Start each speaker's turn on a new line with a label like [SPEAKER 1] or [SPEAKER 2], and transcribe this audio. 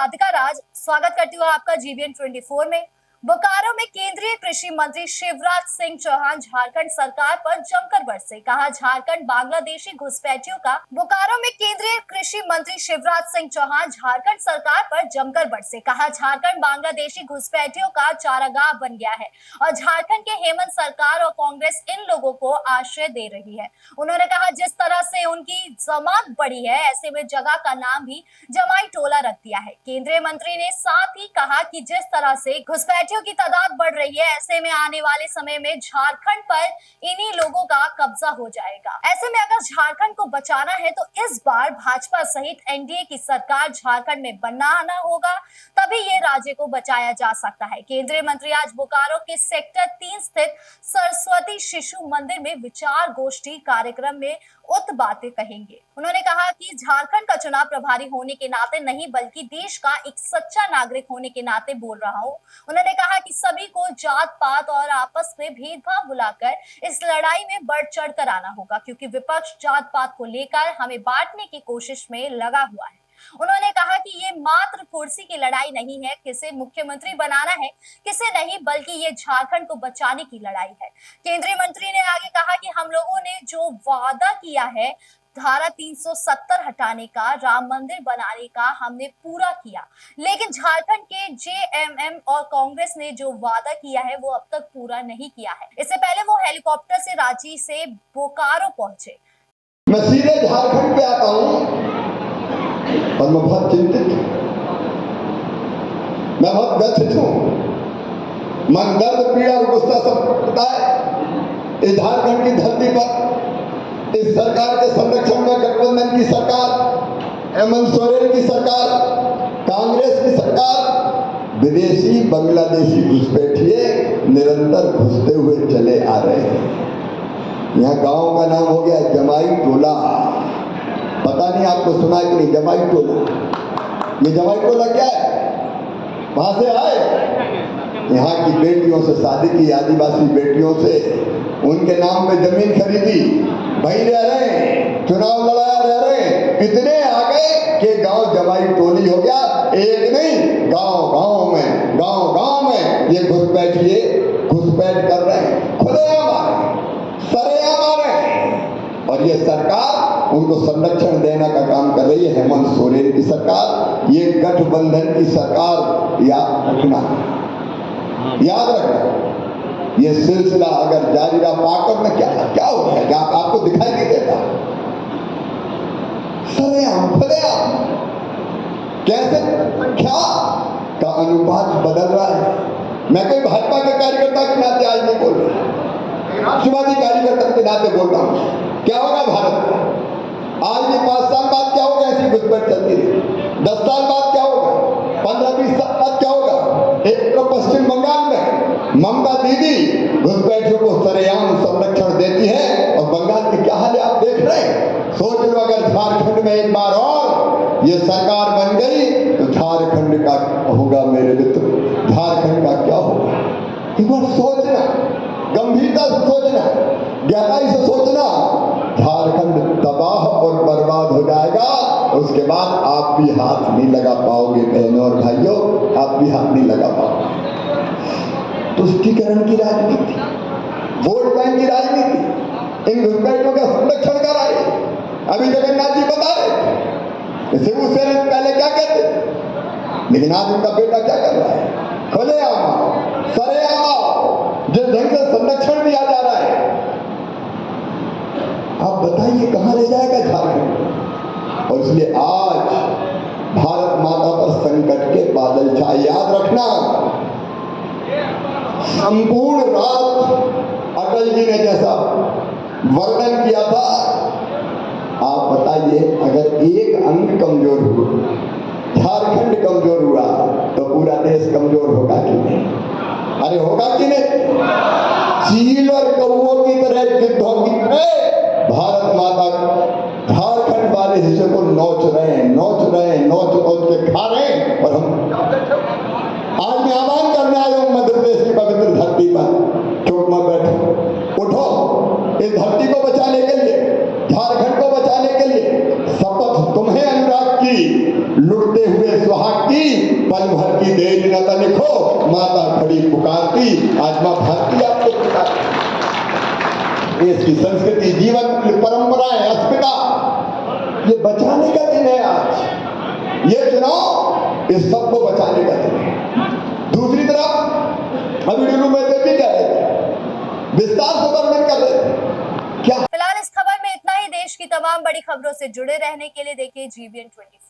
[SPEAKER 1] राधिका राज, स्वागत करती हूँ आपका जीबीएन 24 में। बोकारो में केंद्रीय कृषि मंत्री शिवराज सिंह चौहान झारखंड सरकार पर जमकर बरसे। कहा, झारखंड बांग्लादेशी घुसपैठियों का। बोकारो में केंद्रीय कृषि मंत्री शिवराज सिंह चौहान झारखंड सरकार पर जमकर बरसे। कहा, झारखंड बांग्लादेशी घुसपैठियों का चारागाह बन गया है और झारखंड के हेमंत सरकार और कांग्रेस इन लोगों को आश्रय दे रही है। उन्होंने कहा, जिस तरह से उनकी जमात बढ़ी है, ऐसे में जगह का नाम भी जमाई टोला रख दिया है। केंद्रीय मंत्री ने साथ ही कहा कि जिस तरह से घुसपैठियों की तादाद बढ़ रही है, ऐसे में आने वाले समय में झारखंड पर इन्हीं लोगों का कब्जा हो जाएगा। ऐसे में अगर झारखंड को बचाना है तो इस बार भाजपा सहित एनडीए की सरकार झारखंड में बनाना होगा, तभी ये राज्य को बचाया जा सकता है। केंद्रीय मंत्री आज बोकारो के सेक्टर 3 स्थित सरस्वती शिशु मंदिर में विचार गोष्ठी कार्यक्रम में उत बातें कहेंगे। उन्होंने कहा कि झारखंड का चुनाव प्रभारी होने के नाते नहीं, बल्कि देश का एक सच्चा नागरिक होने के नाते बोल रहा हूं। उन्होंने कहा कि सभी को जात पात और आपस में भेदभाव भुलाकर इस लड़ाई में बढ़ चढ़ कर आना होगा, क्योंकि विपक्ष जात पात को लेकर हमें बांटने की कोशिश में लगा हुआ है। उन्होंने कहा कि ये मात्र कुर्सी की लड़ाई नहीं है, किसे मुख्यमंत्री बनाना है किसे नहीं, बल्कि ये झारखंड को बचाने की लड़ाई है। केंद्रीय मंत्री ने आगे कहा कि हम लोगों ने जो वादा किया है, धारा 370 हटाने का, राम मंदिर बनाने का, हमने पूरा किया, लेकिन झारखंड के जेएमएम और कांग्रेस ने जो वादा किया है वो अब तक पूरा नहीं किया है। इससे पहले वो हेलीकॉप्टर से रांची से बोकारो पहुंचे।
[SPEAKER 2] मैं सीधे झारखंड पे आता हूं और मैं बहुत चिंतित हूं, मैं बहुत व्यथित हूं। मन दर्द पीड़ा और गुस्सा सब पता है। इस झारखंड की धरती पर इस सरकार के संरक्षण में गठबंधन की सरकार, हेमंत सोरेन की सरकार, कांग्रेस की सरकार, विदेशी बांग्लादेशी घुसपैठिए निरंतर घुसते हुए चले आ रहे हैं। यहाँ गांव का नाम हो गया जमाई टोला। पता नहीं आपको सुना कि नहीं, जमाई टोला। ये जमाई टोला क्या है? वहां से आए, यहाँ की बेटियों से शादी की, आदिवासी बेटियों से, उनके नाम पे जमीन खरीदी, वहीं रह रहे हैं, चुनाव लड़ाया रह रहे हैं। इतने आ गए कि गांव जमाई टोली हो गया। एक नहीं, गांव गांव में ये घुसपैठ कर रहे हैं, खुलेआम आ रहे हैं, सरेआम आ रहे हैं। और ये सरकार उनको संरक्षण देने का काम कर रही है, हेमंत सोरेन की सरकार। ये गठबंधन की सरकार याद रखना, याद रखना। ये सिलसिला अगर जारी रहा, पाकर में क्या हो रहा है आपको दिखाई नहीं देता? सरेआम खुलेआम कैसे संख्या का अनुपात बदल रहा है। मैं कोई भाजपा के कार्यकर्ता के नाते आज नहीं बोल रहा, राष्ट्रवादी कार्यकर्ता के नाते बोल रहा हूं। क्या होगा भारत में? आज भी 5 साल बाद क्या होगा? ऐसी घुसपैठ चलती रही। 10 साल बाद क्या होगा? 15-20 साल बाद क्या होगा? एक तो पश्चिम बंगाल में ममता दीदी घुसपैठियों को सरेआम संरक्षण देती है, और बंगाल की क्या हाल है आप देख रहे हैं। सोच लो, अगर झारखंड में एक बार और ये सरकार बन गई तो झारखंड का होगा मेरे मित्र, झारखंड का क्या होगा? एक बार सोचना, गंभीरता से सोचना, गहराई से सोचना। झारखंड तबाह और बर्बाद हो जाएगा, उसके बाद आप भी हाथ नहीं लगा पाओगे। बहनों और भाइयों, आप भी हाथ नहीं लगा पाओगे। तुष्टीकरण की राजनीति, वोट बैंक की राजनीति इन घुसपैठियों का संरक्षण कर रही है। अभी जगन्नाथ जी बता रहे थे, शिबू सोरेन पहले क्या कहते थे, लेकिन आज उनका बेटा क्या कर रहा है? खुलेआम आओ, सरेआम आओ, जिस ढंग से संरक्षण दिया जा रहा है, आप बताइए कहां ले जाएगा झारखंड? और इसलिए आज भारत माता पर संकट के बादल छाए। याद रखना, संपूर्ण रात अटल जी ने जैसा वर्णन किया था, आप बताइए अगर एक अंग कमजोर हुआ, झारखंड कमजोर हुआ, तो पूरा देश कमजोर होगा कि नहीं? अरे होगा कि नहीं? चील और कौओं की तरह, गिद्धों की तरह भारत माता झारखंड वाले हिस्से को नोच रहे हैं, नोच के खा रहे हैं। और हम आज मैं आह्वान करने आया हूं मध्य प्रदेश की पवित्र धरती पर, चुप मत बैठो, उठो। इस धरती को बचाने के लिए, झारखंड को बचाने के लिए शपथ तुम्हें अनुराग की, लुटते हुए सुहाग की, पल भर की देर न तनिखो, माता खड़ी पुकारती, आज मां भारती आपको पुकारती। देश की संस्कृति, जीवन की परंपराएं, अस्मिता, ये बचाने का दिन है आज। ये चुनाव इस सबको बचाने का दिन है। दूसरी तरफ अभी डुलू में भी कह रहे थे, विस्तार से वर्णन कर रहे थे क्या।
[SPEAKER 1] फिलहाल इस खबर में इतना ही। देश की तमाम बड़ी खबरों से जुड़े रहने के लिए देखिए GBN 24।